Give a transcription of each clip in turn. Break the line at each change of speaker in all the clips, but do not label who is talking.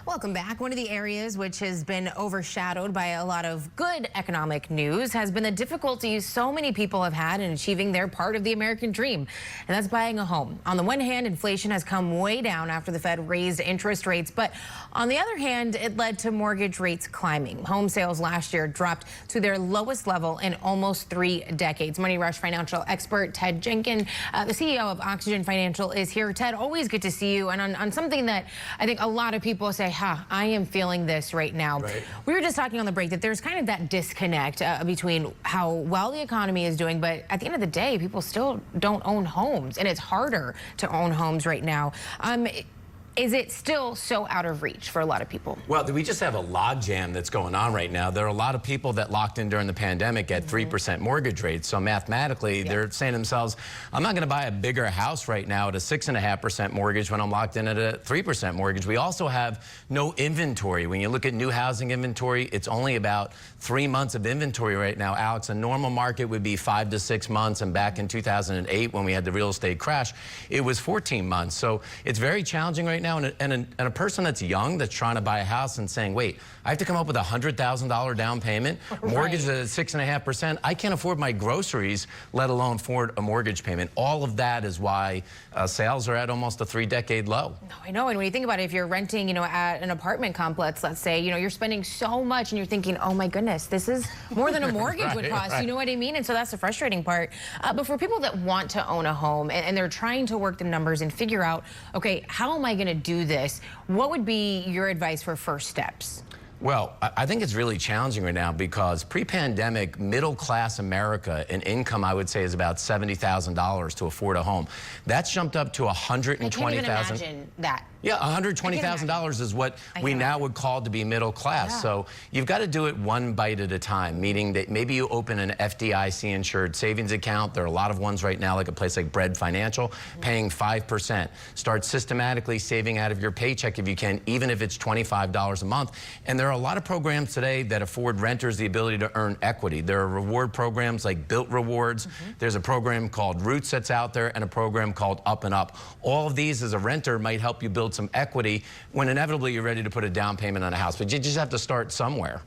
Welcome back. One of the areas which has been overshadowed by a lot of good economic news has been the difficulties so many people have had in achieving their part of the American dream, and that's buying a home. On the one hand, inflation has come way down after the Fed raised interest rates, but on the other hand, it led to mortgage rates climbing. Home sales last year dropped to their lowest level in almost 3 decades. Money Rush financial expert Ted Jenkin, the CEO of Oxygen Financial, is here. Ted, always good to see you. And on something that I think a lot of people say, I am feeling this right now.
Right.
We were just talking on the break that there's kind of that disconnect between how well the economy is doing, but at the end of the day, people still don't own homes, and it's harder to own homes right now. Is it still so out of reach for a lot of people?
Well, we just have a logjam that's going on right now. There are a lot of people that locked in during the pandemic at 3% mortgage rates. So mathematically, they're saying to themselves, I'm not going to buy a bigger house right now at a 6.5% mortgage when I'm locked in at a 3% mortgage. We also have no inventory. When you look at new housing inventory, it's only about 3 months of inventory right now.Alex, a normal market would be 5 to 6 months. And back in 2008, when we had the real estate crash, it was 14 months. So it's very challenging right now. And a person that's young, that's trying to buy a house and saying, wait, I have to come up with a $100,000 down payment, mortgage at 6.5%. I can't afford my groceries, let alone afford a mortgage payment. All of that is why sales are at almost a 3-decade low.
No, I know. And when you think about it, if you're renting, at an apartment complex, let's say, you're spending so much and you're thinking, oh my goodness, this is more than a mortgage would cost.
Right.
You know what I mean? And so that's the frustrating part. But for people that want to own a home and they're trying to work the numbers and figure out, okay, how am I going to do this? What would be your advice for first steps?
Well, I think it's really challenging right now because pre-pandemic, middle-class America, an income I would say is about $70,000 to afford a home. That's jumped up to $120,000.
I can't even imagine that.
Yeah, $120,000 is what we now would call to be middle class. Yeah. So you've got to do it one bite at a time, meaning that maybe you open an FDIC insured savings account. There are a lot of ones right now, like a place like Bread Financial, paying 5%. Start systematically saving out of your paycheck if you can, even if it's $25 a month. And there are a lot of programs today that afford renters the ability to earn equity. There are reward programs like Built Rewards. There's a program called Roots that's out there and a program called Up and Up. All of these as a renter might help you build some equity when inevitably you're ready to put a down payment on a house. But you just have to start somewhere.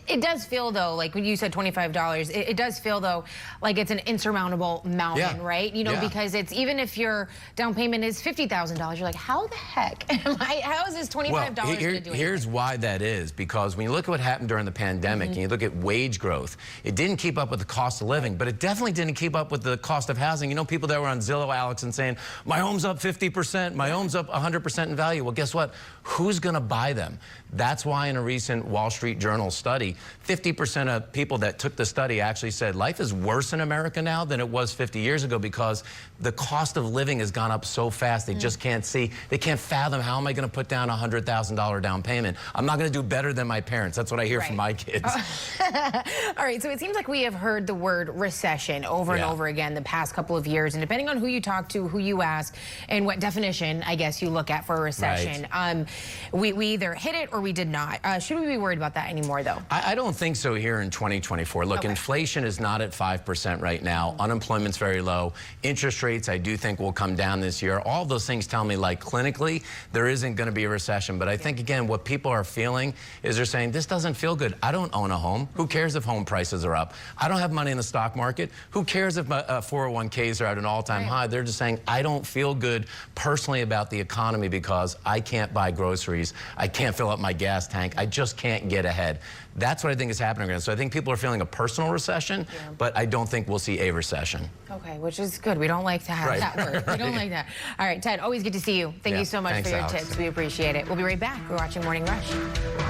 It does feel, though, like when you said $25, it does feel, though, like it's an insurmountable mountain, right? Because it's, even if your down payment is $50,000, you're like, how the heck how is this $25 going to do anything?
Here's why that is, because when you look at what happened during the pandemic and you look at wage growth, it didn't keep up with the cost of living, but it definitely didn't keep up with the cost of housing. People that were on Zillow, Alex, and saying, my home's up 50%, my home's up 100% in value. Well, guess what? Who's going to buy them? That's why in a recent Wall Street Journal study, 50% of people that took the study actually said life is worse in America now than it was 50 years ago because the cost of living has gone up so fast they just can't see. They can't fathom, how am I going to put down a $100,000 down payment? I'm not going to do better than my parents. That's what I hear from my kids.
All right, so it seems like we have heard the word recession over and over again the past couple of years, and depending on who you talk to, who you ask, and what definition, I guess, you look at for a recession, we either hit it or we did not. Should we be worried about that anymore, though?
I don't think so here in 2024. Look, inflation is not at 5% right now. Unemployment's very low. Interest rates, I do think, will come down this year. All those things tell me, like, clinically, there isn't going to be a recession. But I think, again, what people are feeling is they're saying, this doesn't feel good. I don't own a home. Who cares if home prices are up? I don't have money in the stock market. Who cares if my 401ks are at an all-time high? They're just saying, I don't feel good personally about the economy because I can't buy groceries. I can't fill up my gas tank. I just can't get ahead. That's what I think is happening right now. So I think people are feeling a personal recession, but I don't think we'll see a recession. Okay,
which is good. We don't like to have that word. We don't like that. All right, Ted, always good to see you. Thank you so much for your tips. We appreciate it. We'll be right back. We're watching Morning Rush.